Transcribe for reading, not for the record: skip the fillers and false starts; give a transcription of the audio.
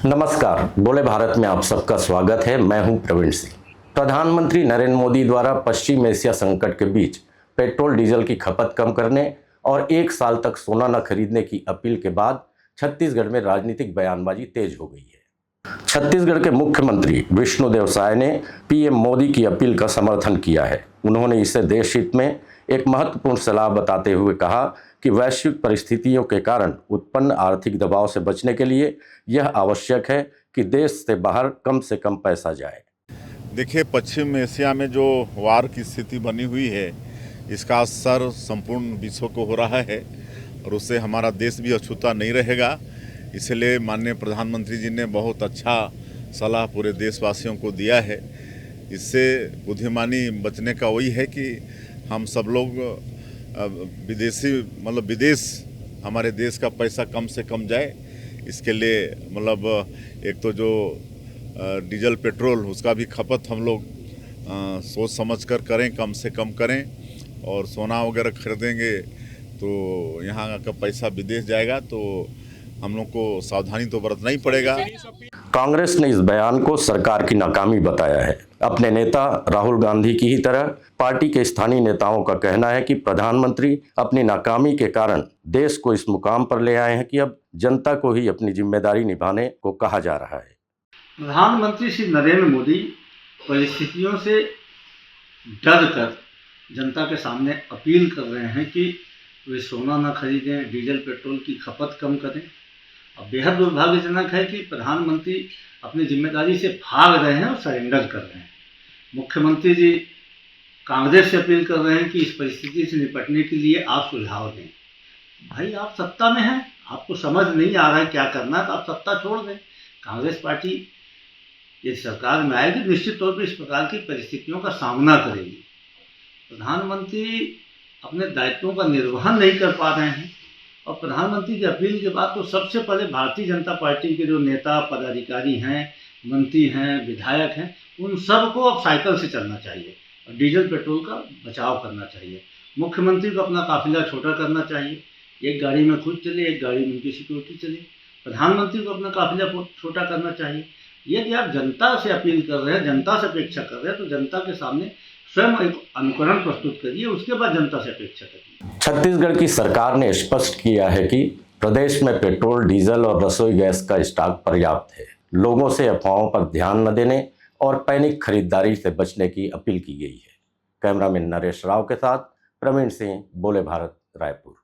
नमस्कार, बोले भारत में आप सबका स्वागत है। मैं हूं प्रवीण सिंह। प्रधानमंत्री नरेंद्र मोदी द्वारा पश्चिम एशिया संकट के बीच पेट्रोल डीजल की खपत कम करने और 1 साल तक सोना न खरीदने की अपील के बाद छत्तीसगढ़ में राजनीतिक बयानबाजी तेज हो गई है। छत्तीसगढ़ के मुख्यमंत्री विष्णुदेव साय ने पीएम मोदी की अपील का समर्थन किया है। उन्होंने इसे देश हित में एक महत्वपूर्ण सलाह बताते हुए कहा कि वैश्विक परिस्थितियों के कारण उत्पन्न आर्थिक दबाव से बचने के लिए यह आवश्यक है कि देश से बाहर कम से कम पैसा जाए। देखिए, पश्चिम एशिया में जो वार की स्थिति बनी हुई है, इसका असर संपूर्ण विश्व को हो रहा है और उससे हमारा देश भी अछूता नहीं रहेगा। इसलिए माननीय प्रधानमंत्री जी ने बहुत अच्छा सलाह पूरे देशवासियों को दिया है। इससे बुद्धिमानी बचने का वही है कि हम सब लोग विदेश हमारे देश का पैसा कम से कम जाए। इसके लिए एक तो जो डीजल पेट्रोल उसका भी खपत हम लोग सोच समझ कर करें, कम से कम करें। और सोना वगैरह खरीदेंगे तो यहाँ का पैसा विदेश जाएगा, तो हम लोग को सावधानी तो बरतना ही पड़ेगा। कांग्रेस ने इस बयान को सरकार की नाकामी बताया है। अपने नेता राहुल गांधी की ही तरह पार्टी के स्थानीय नेताओं का कहना है कि प्रधानमंत्री अपनी नाकामी के कारण देश को इस मुकाम पर ले आए हैं कि अब जनता को ही अपनी जिम्मेदारी निभाने को कहा जा रहा है। प्रधानमंत्री श्री नरेंद्र मोदी परिस्थितियों से डर कर जनता के सामने अपील कर रहे हैं कि वे सोना न खरीदें, डीजल पेट्रोल की खपत कम करें। अब बेहद दुर्भाग्यजनक है कि प्रधानमंत्री अपनी जिम्मेदारी से भाग रहे हैं और सरेंडर कर रहे हैं। मुख्यमंत्री जी कांग्रेस से अपील कर रहे हैं कि इस परिस्थिति से निपटने के लिए आप सुझाव दें। भाई, आप सत्ता में हैं, आपको समझ नहीं आ रहा है क्या करना है तो आप सत्ता छोड़ दें। कांग्रेस पार्टी यदि सरकार में आएगी निश्चित तौर पर इस प्रकार की परिस्थितियों का सामना करेगी। प्रधानमंत्री अपने दायित्वों का निर्वहन नहीं कर पा रहे हैं और प्रधानमंत्री की अपील के बाद तो सबसे पहले भारतीय जनता पार्टी के जो नेता पदाधिकारी हैं, मंत्री हैं, विधायक हैं, उन सबको अब साइकिल से चलना चाहिए और डीजल पेट्रोल का बचाव करना चाहिए। मुख्यमंत्री को अपना काफिला छोटा करना चाहिए, एक गाड़ी में खुद चले, एक गाड़ी में उनकी सिक्योरिटी चले। प्रधानमंत्री को अपना काफिला छोटा करना चाहिए। यदि आप जनता से अपील कर रहे हैं, जनता से अपेक्षा कर रहे हैं, तो जनता के सामने स्वयं एक अनुकरण प्रस्तुत करिए, उसके बाद जनता से अपेक्षा करिए। छत्तीसगढ़ की सरकार ने स्पष्ट किया है कि प्रदेश में पेट्रोल, डीजल और रसोई गैस का स्टॉक पर्याप्त है। लोगों से अफवाहों पर ध्यान न देने और पैनिक खरीदारी से बचने की अपील की गई है। कैमरामैन नरेश राव के साथ प्रवीण सिंह, बोले भारत, रायपुर।